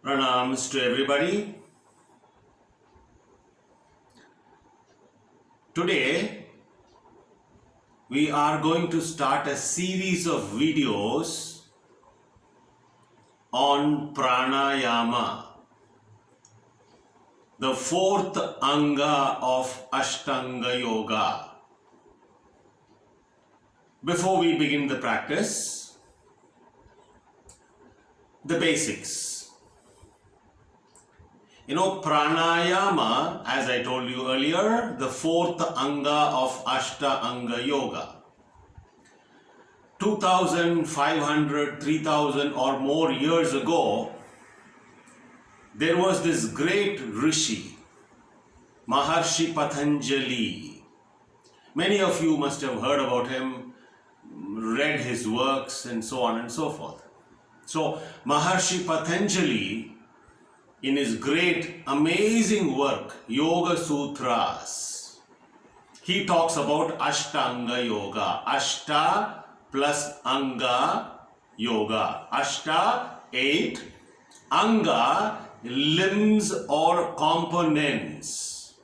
Pranams to everybody. Today we are going to start a series of videos on pranayama, the fourth anga of Ashtanga Yoga. Before we begin the practice, the basics. Pranayama, as I told you earlier, the fourth anga of Ashtanga Yoga. 2,500, 3,000 or more years ago, there was this great Rishi, Maharshi Patanjali. Many of you must have heard about him, read his works and so on and so forth. So, Maharshi Patanjali, in his great, amazing work, Yoga Sutras, he talks about Ashtanga Yoga. Ashta plus Anga Yoga. Ashta, 8. Anga, limbs or components.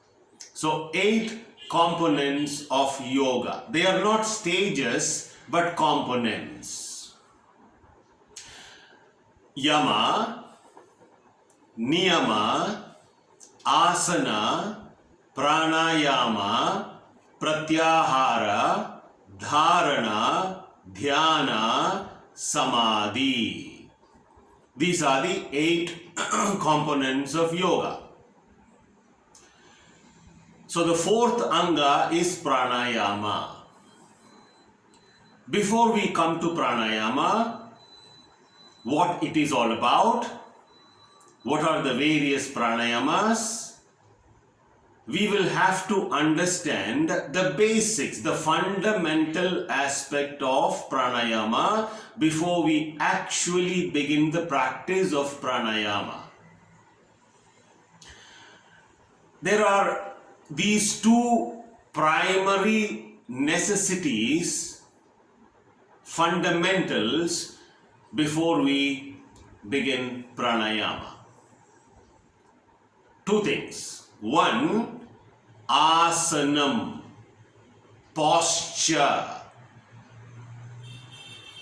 So, 8 components of yoga. They are not stages, but components. Yama, Niyama, Asana, Pranayama, Pratyahara, Dharana, Dhyana, Samadhi. These are the 8 components of yoga. So the fourth anga is pranayama. Before we come to pranayama, what it is all about, what are the various pranayamas, we will have to understand the basics, the fundamental aspect of pranayama before we actually begin the practice of pranayama. There are these two primary necessities, fundamentals, before we begin pranayama. Two things. One, asanam, posture,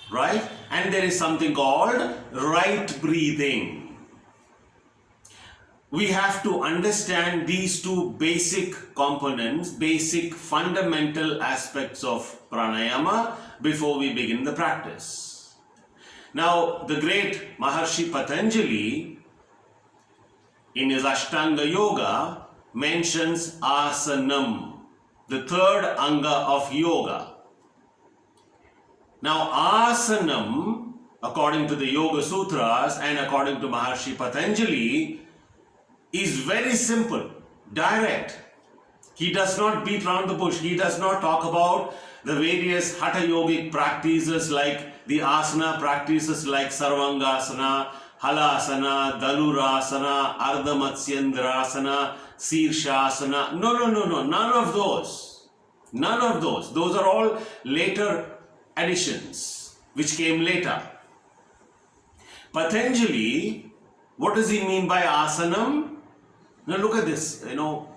right? And there is something called right breathing. We have to understand these two basic components, basic fundamental aspects of pranayama before we begin the practice. Now, the great Maharshi Patanjali, in his Ashtanga Yoga, mentions asanam, the third anga of yoga. Now, asanam, according to the Yoga Sutras and according to Maharshi Patanjali, is very simple, direct. He does not beat around the bush. He does not talk about the various Hatha Yogic practices like the asana practices like Sarvangasana, Halasana, Dhanurasana, Ardhamatyendrasana, Sirshasana. No, none of those. None of those. Those are all later additions, which came later. Patanjali, what does he mean by asanam? Now look at this,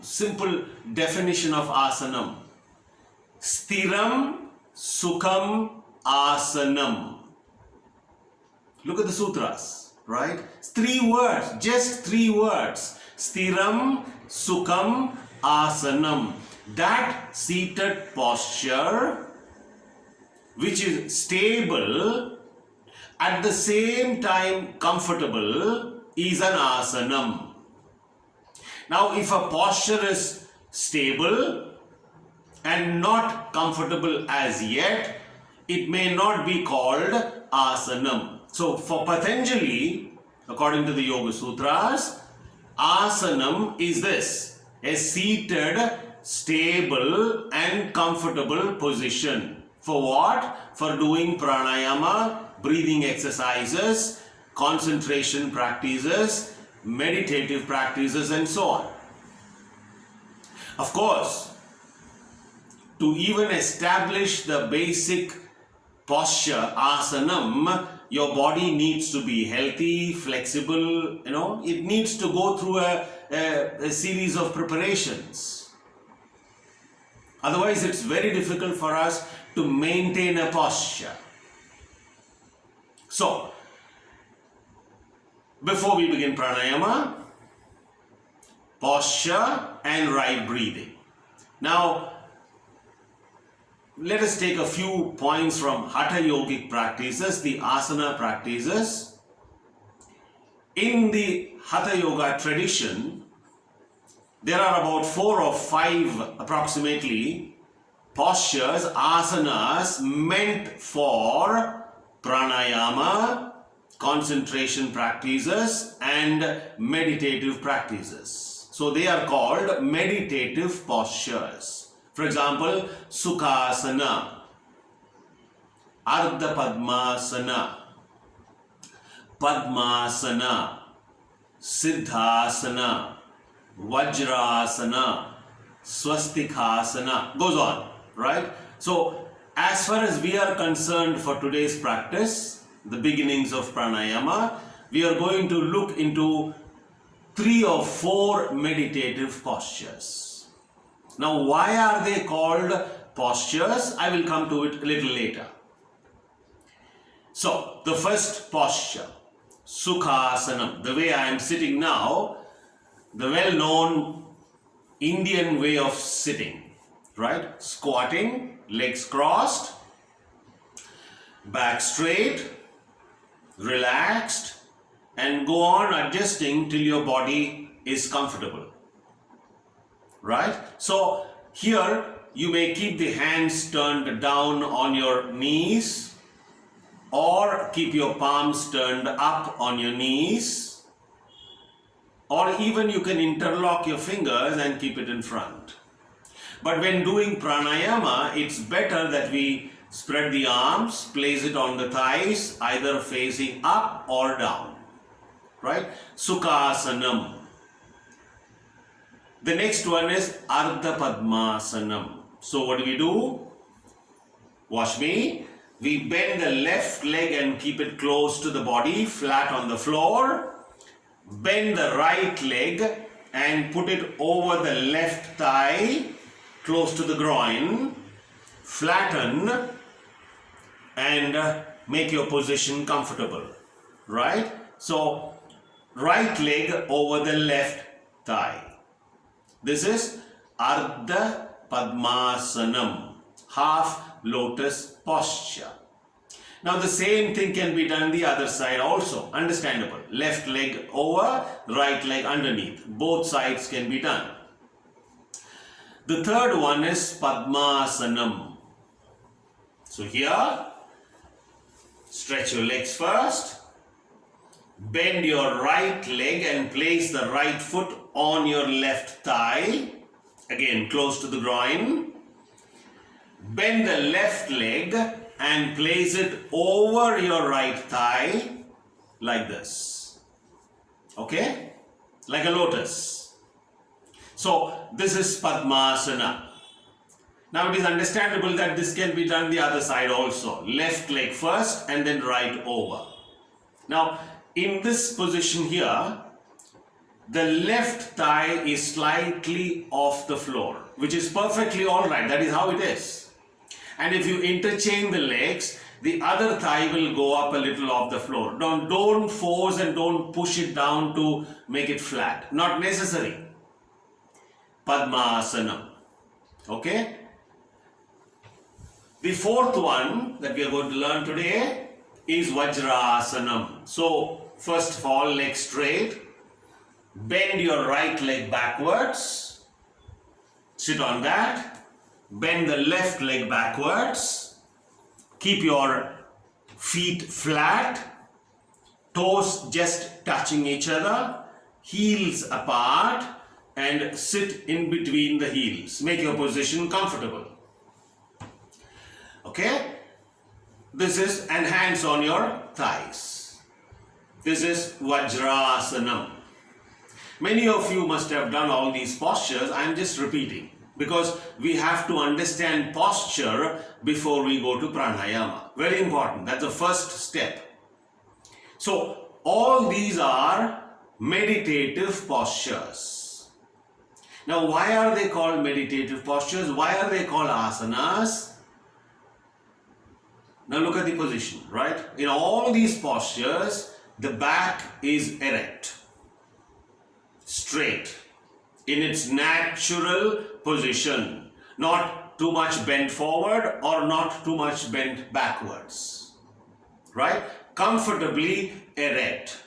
simple definition of asanam. Stiram Sukham Asanam. Look at the sutras, right? 3 words, just 3 words. Stiram Sukham Asanam. That seated posture which is stable, at the same time comfortable, is an asanam. Now, if a posture is stable and not comfortable as yet, it may not be called asanam. So, for Patanjali, according to the Yoga Sutras, asanam is this: a seated, stable and comfortable position. For what? For doing pranayama, breathing exercises, concentration practices, meditative practices and so on. Of course, to even establish the basic posture, asanam, your body needs to be healthy, flexible, it needs to go through a series of preparations. Otherwise, it's very difficult for us to maintain a posture. So, before we begin pranayama, posture and right breathing. Now, let us take a few points from Hatha Yogic practices, the Asana practices. In the Hatha Yoga tradition, there are about 4 or 5 approximately postures, asanas meant for pranayama, concentration practices and meditative practices. So they are called meditative postures. For example, Sukhasana, Ardha Padmasana, Padmasana, Siddhasana, Vajrasana, Swastikhasana, goes on, right? So, as far as we are concerned for today's practice, the beginnings of pranayama, we are going to look into 3 or 4 meditative postures. Now, why are they called postures? I will come to it a little later. So, the first posture, Sukhasanam, the way I am sitting now, the well-known Indian way of sitting, right? Squatting, legs crossed, back straight, relaxed, and go on adjusting till your body is comfortable, right? So here you may keep the hands turned down on your knees or keep your palms turned up on your knees, or even you can interlock your fingers and keep it in front. But when doing pranayama, it's better that we spread the arms, place it on the thighs, either facing up or down, right? Sukhasanam. The next one is Ardha Padmasanam. So what do? Watch me. We bend the left leg and keep it close to the body, flat on the floor. Bend the right leg and put it over the left thigh, close to the groin. Flatten and make your position comfortable, right? So, right leg over the left thigh. This is Ardha Padmasanam, half lotus posture. Now the same thing can be done the other side also, understandable. Left leg over, right leg underneath. Both sides can be done. The third one is Padmasanam. So here, stretch your legs first. Bend your right leg and place the right foot on your left thigh. Again, close to the groin. Bend the left leg and place it over your right thigh like this. Okay? Like a lotus. So, this is Padmasana. Now, it is understandable that this can be done the other side also. Left leg first and then right over. Now, in this position here, the left thigh is slightly off the floor, which is perfectly alright. That is how it is. And if you interchange the legs, the other thigh will go up a little off the floor. Don't force and don't push it down to make it flat. Not necessary. Padmasana. Okay? The fourth one that we are going to learn today is Vajrasana. So, first of all, leg straight. Bend your right leg backwards. Sit on that. Bend the left leg backwards. Keep your feet flat. Toes just touching each other. Heels apart. And sit in between the heels. Make your position comfortable. Okay? This is, and hands on your thighs. This is Vajrasana. Many of you must have done all these postures. I am just repeating because we have to understand posture before we go to pranayama. Very important. That's the first step. So all these are meditative postures. Now why are they called meditative postures? Why are they called asanas? Now look at the position, right? In all these postures, the back is erect, straight, in its natural position, not too much bent forward or not too much bent backwards, right? Comfortably erect.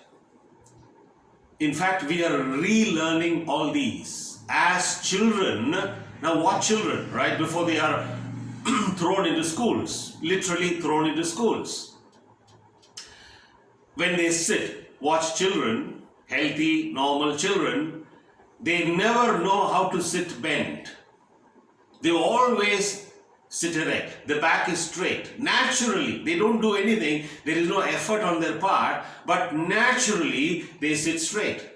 In fact, we are relearning all these as children. Now what children, right? Before they are thrown into schools, literally thrown into schools. When they sit, watch children, healthy, normal children, they never know how to sit bent. They always sit erect. The back is straight. Naturally, they don't do anything. There is no effort on their part, but naturally they sit straight.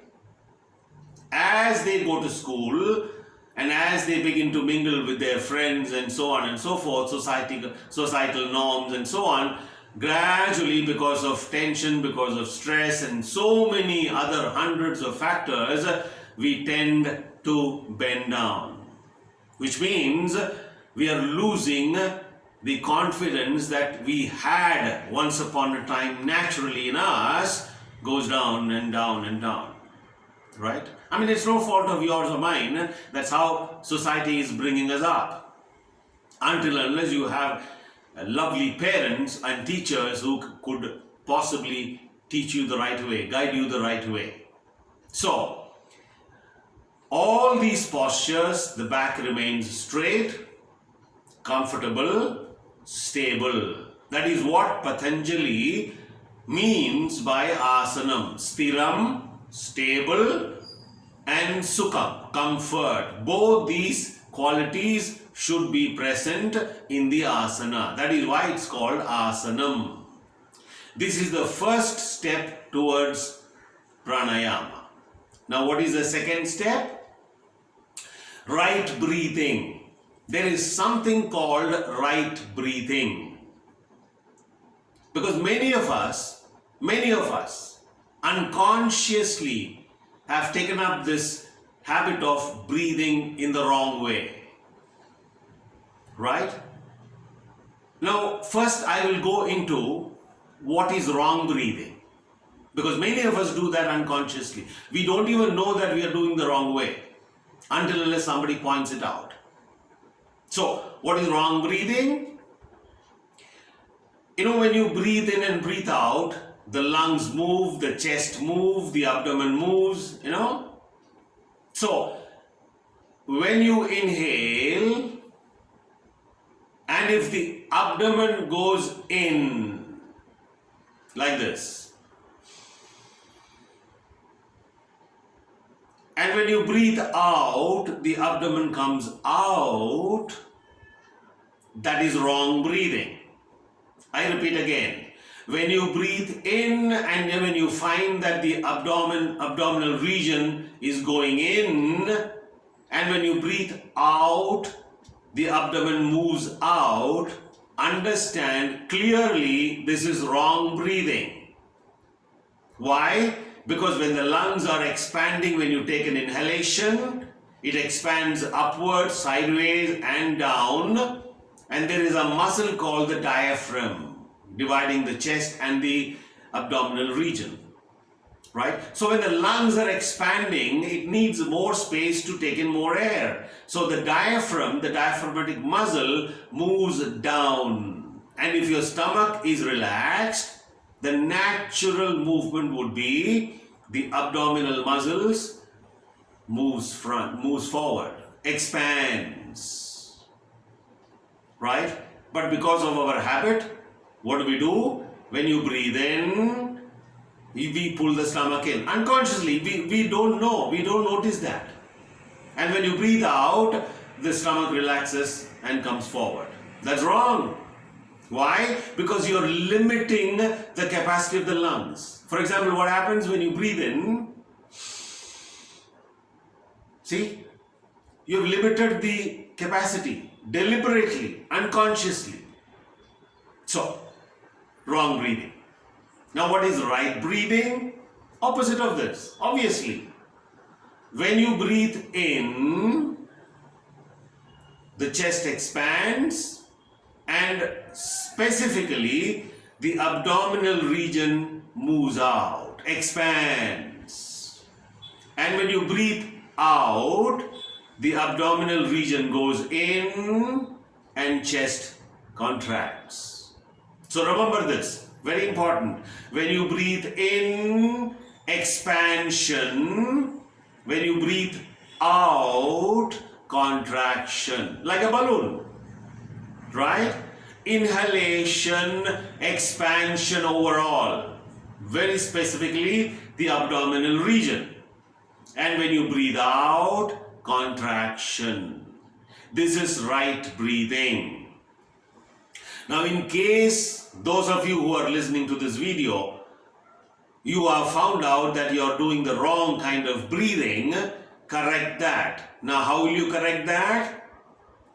As they go to school, and as they begin to mingle with their friends and so on and so forth, societal norms and so on, gradually because of tension, because of stress and so many other hundreds of factors, we tend to bend down. Which means we are losing the confidence that we had once upon a time naturally in us, goes down and down and down. Right? I mean, it's no fault of yours or mine. That's how society is bringing us up. Until unless you have lovely parents and teachers who could possibly teach you the right way, guide you the right way. So, all these postures, the back remains straight, comfortable, stable. That is what Patanjali means by asanam. Stiram, stable, and sukham, comfort. Both these qualities should be present in the asana. That is why it's called asanam. This is the first step towards pranayama. Now what is the second step? Right breathing. There is something called right breathing. Because many of us unconsciously have taken up this habit of breathing in the wrong way. Right? Now, first I will go into what is wrong breathing. Because many of us do that unconsciously. We don't even know that we are doing the wrong way until unless somebody points it out. So, what is wrong breathing? You know, when you breathe in and breathe out, the lungs move, the chest moves, the abdomen moves, you know. So, when you inhale, and if the abdomen goes in, like this, and when you breathe out, the abdomen comes out, that is wrong breathing. I repeat again. When you breathe in and then when you find that the abdominal region is going in, and when you breathe out, the abdomen moves out, understand clearly this is wrong breathing. Why? Because when the lungs are expanding, when you take an inhalation, it expands upwards, sideways and down, and there is a muscle called the diaphragm, dividing the chest and the abdominal region, right? So when the lungs are expanding, it needs more space to take in more air. So the diaphragm, the diaphragmatic muscle moves down. And if your stomach is relaxed, the natural movement would be the abdominal muscles moves forward, expands, right? But because of our habit, what do? When you breathe in, we pull the stomach in. Unconsciously, we don't know, we don't notice that. And when you breathe out, the stomach relaxes and comes forward. That's wrong. Why? Because you're limiting the capacity of the lungs. For example, what happens when you breathe in? See? You've limited the capacity deliberately, unconsciously. So, wrong breathing. Now what is right breathing? Opposite of this, obviously. When you breathe in, the chest expands and specifically the abdominal region moves out, expands. And when you breathe out, the abdominal region goes in and chest contracts. So remember this, very important. When you breathe in, expansion. When you breathe out, contraction, like a balloon, right? Inhalation, expansion overall, very specifically the abdominal region. And when you breathe out, contraction. This is right breathing. Now, in case those of you who are listening to this video, you have found out that you are doing the wrong kind of breathing, correct that. Now, how will you correct that?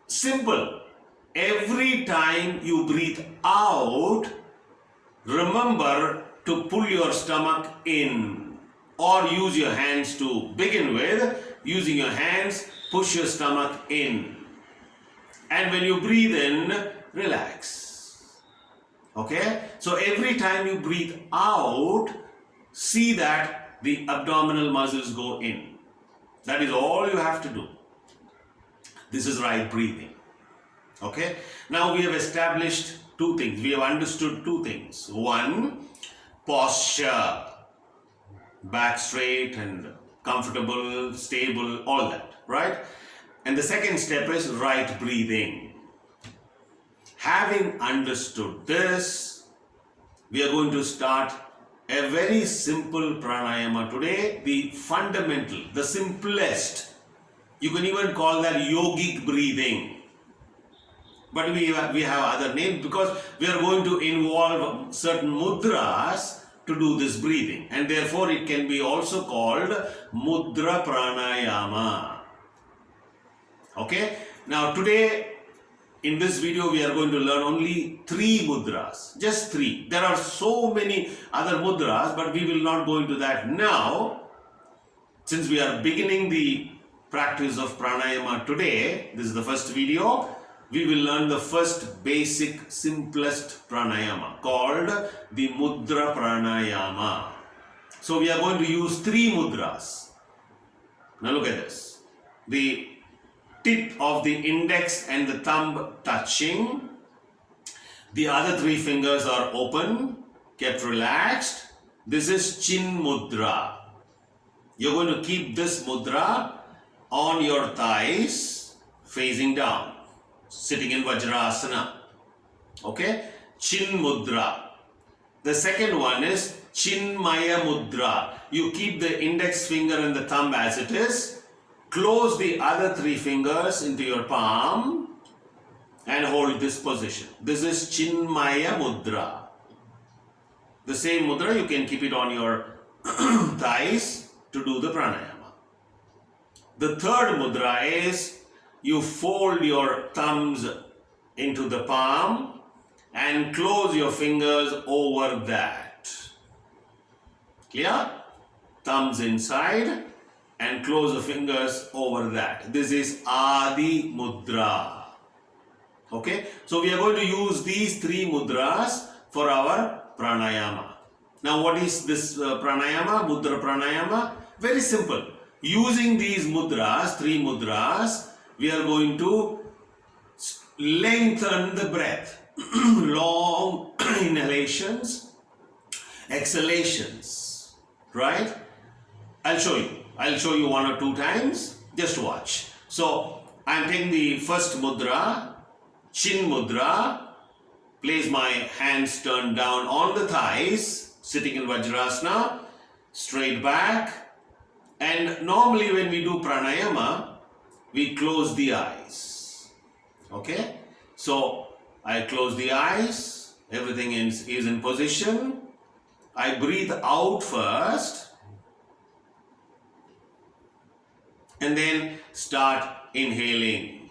Simple. Every time you breathe out, remember to pull your stomach in, or use your hands to begin with. Using your hands, push your stomach in. And when you breathe in, relax. Okay? So every time you breathe out, see that the abdominal muscles go in. That is all you have to do. This is right breathing. Okay? Now we have established two things. We have understood two things. One, posture. Back straight and comfortable, stable, all that. Right? And the second step is right breathing. Having understood this, we are going to start a very simple pranayama today, the fundamental, the simplest. You can even call that yogic breathing. But we have other names because we are going to involve certain mudras to do this breathing. And therefore it can be also called Mudra Pranayama. Okay? Now today, in this video, we are going to learn only 3 mudras. Just 3. There are so many other mudras, but we will not go into that now. Since we are beginning the practice of pranayama today, this is the first video, we will learn the first basic, simplest pranayama called the Mudra Pranayama. So we are going to use 3 mudras. Now look at this. The tip of the index and the thumb touching. The other 3 fingers are open, kept relaxed. This is Chin Mudra. You're going to keep this mudra on your thighs, facing down, sitting in Vajrasana. Okay? Chin Mudra. The second one is Chinmaya Mudra. You keep the index finger and the thumb as it is. Close the other 3 fingers into your palm and hold this position. This is Chinmaya Mudra. The same mudra, you can keep it on your thighs to do the pranayama. The third mudra is you fold your thumbs into the palm and close your fingers over that. Clear? Thumbs inside and close the fingers over that. This is Adi Mudra. Okay? So we are going to use these 3 mudras for our pranayama. Now what is this pranayama, Mudra Pranayama? Very simple. Using these mudras, 3 mudras, we are going to lengthen the breath. Long inhalations, exhalations. Right? I'll show you. I'll show you 1 or 2 times. Just watch. So, I'm taking the first mudra, Chin Mudra. Place my hands turned down on the thighs, sitting in Vajrasana, straight back. And normally when we do pranayama, we close the eyes. Okay? So, I close the eyes. Everything is in position. I breathe out first. And then start inhaling.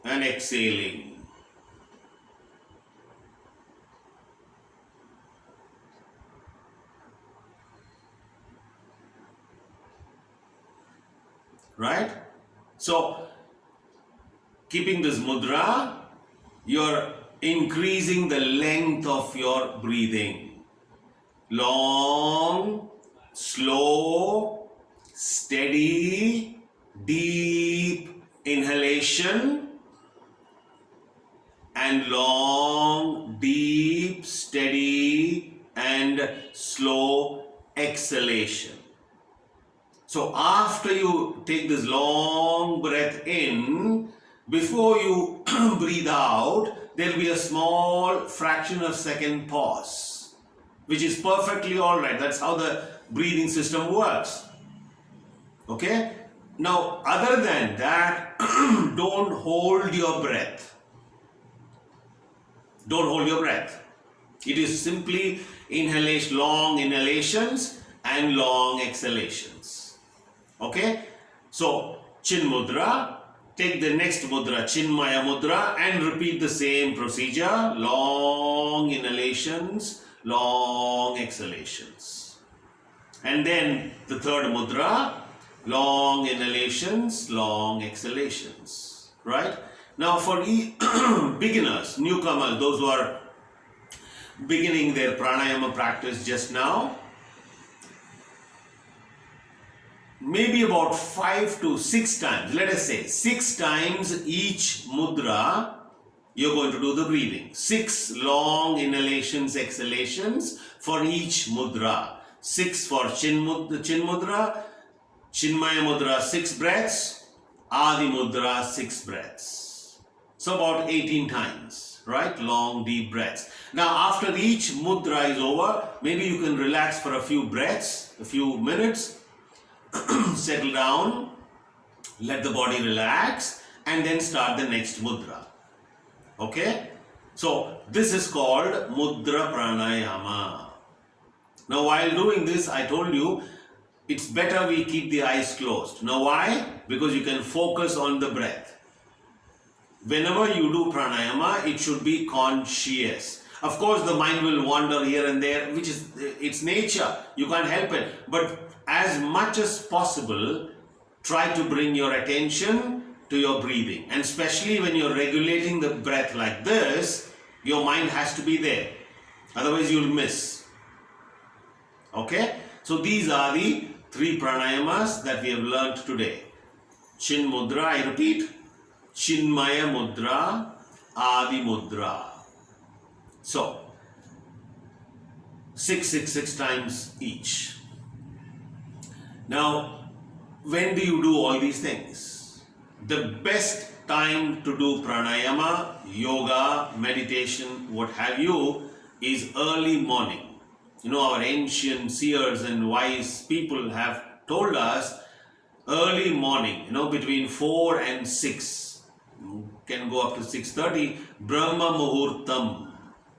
and exhaling. Right? So, keeping this mudra, you're increasing the length of your breathing. Long, slow, steady, deep inhalation and long, deep, steady and slow exhalation. So after you take this long breath in, before you breathe out, there will be a small fraction of second pause, which is perfectly alright. That's how the breathing system works. Okay? Now, other than that, don't hold your breath. Don't hold your breath. It is simply inhalation, long inhalations and long exhalations. Okay? So, Chin Mudra. Take the next mudra, Chinmaya Mudra, and repeat the same procedure. Long inhalations, long exhalations. And then the third mudra, long inhalations, long exhalations. Right? Now for beginners, newcomers, those who are beginning their pranayama practice just now, maybe about 5 to 6 times, let us say 6 times each mudra, you're going to do the breathing. 6 long inhalations, exhalations for each mudra. 6 for Chin Mudra, Chinmaya Mudra 6 breaths, Adi Mudra 6 breaths. So about 18 times, right? Long deep breaths. Now after each mudra is over, maybe you can relax for a few breaths, a few minutes, settle down, let the body relax, and then start the next mudra. Okay? So, this is called Mudra Pranayama. Now, while doing this, I told you, it's better we keep the eyes closed. Now, why? Because you can focus on the breath. Whenever you do pranayama, it should be conscious. Of course, the mind will wander here and there, which is its nature. You can't help it. But as much as possible, try to bring your attention to your breathing. And especially when you're regulating the breath like this, your mind has to be there. Otherwise, you'll miss. Okay? So these are the 3 pranayamas that we have learned today. Chin Mudra, I repeat. Chinmaya Mudra, Adi Mudra. So, 6 times each. Now, when do you do all these things? The best time to do pranayama, yoga, meditation, what have you, is early morning. You know, our ancient seers and wise people have told us early morning, between 4 and 6, can go up to 6:30, Brahma Muhurtam,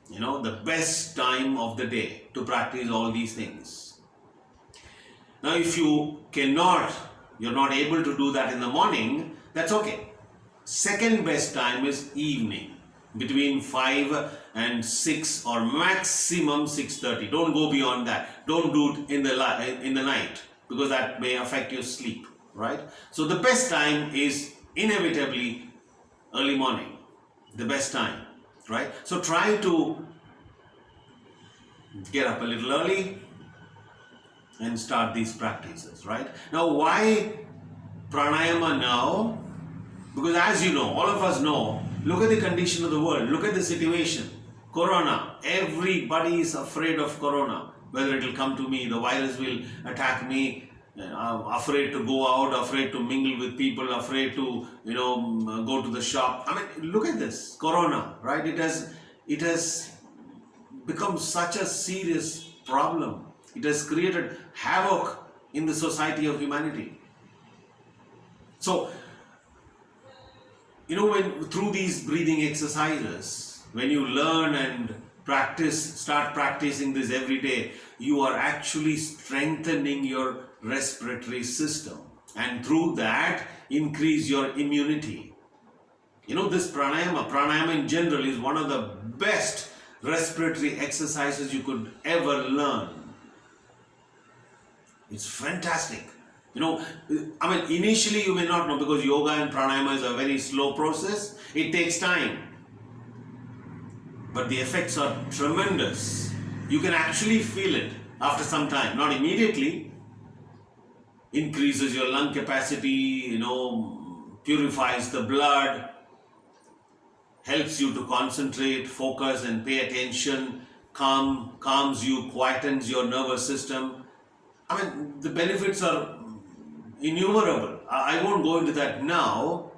the best time of the day to practice all these things. Now, if you're not able to do that in the morning, that's okay. Second best time is evening, between 5 and 6 or maximum 6:30. Don't go beyond that. Don't do it in the night, because that may affect your sleep, right? So the best time is inevitably early morning, the best time, right? So try to get up a little early and start these practices, right? Now, why pranayama now? Because as you know, all of us know, look at the condition of the world, look at the situation. Corona, everybody is afraid of corona, whether it will come to me, the virus will attack me, afraid to go out, afraid to mingle with people, afraid to, go to the shop. I mean, look at this, corona, right? It has become such a serious problem. It has created havoc in the society of humanity. So, when through these breathing exercises, when you learn and start practicing this every day, you are actually strengthening your respiratory system, and through that increase your immunity. This pranayama in general is one of the best respiratory exercises you could ever learn. It's fantastic. Initially you may not know, because yoga and pranayama is a very slow process. It takes time. But the effects are tremendous. You can actually feel it after some time, not immediately. Increases your lung capacity, purifies the blood, helps you to concentrate, focus and pay attention, calms you, quietens your nervous system. The benefits are innumerable. I won't go into that now.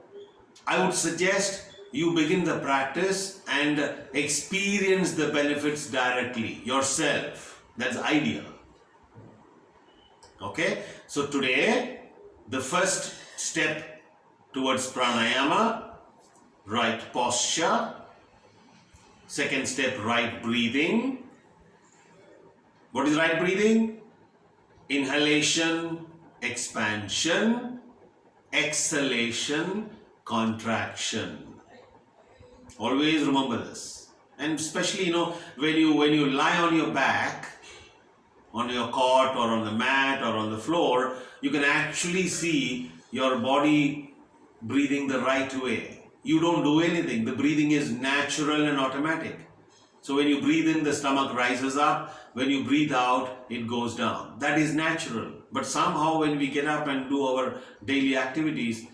I would suggest you begin the practice and experience the benefits directly yourself. That's ideal. Okay? So today, the first step towards pranayama, right posture. Second step, right breathing. What is right breathing? Inhalation, expansion, exhalation, contraction. Always remember this. And especially, when you lie on your back, on your cot or on the mat or on the floor, you can actually see your body breathing the right way. You don't do anything. The breathing is natural and automatic. So when you breathe in, the stomach rises up. When you breathe out, it goes down. That is natural. But somehow when we get up and do our daily activities,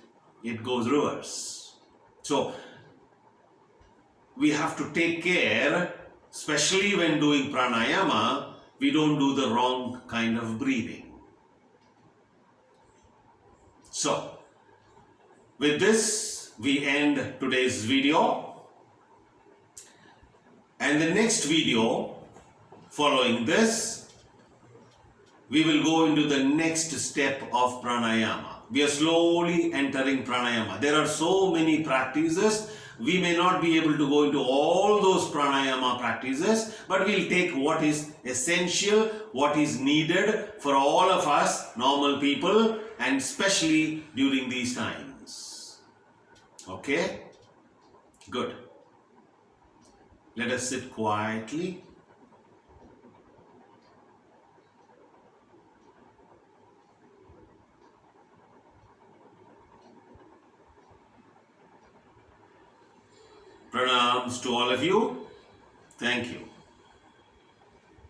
it goes reverse. So we have to take care, especially when doing pranayama, we don't do the wrong kind of breathing. So, with this, we end today's video. And the next video, following this, we will go into the next step of pranayama. We are slowly entering pranayama. There are so many practices. We may not be able to go into all those pranayama practices, but we'll take what is essential, what is needed for all of us, normal people, and especially during these times. Okay? Good. Let us sit quietly. Pranams to all of you. Thank you.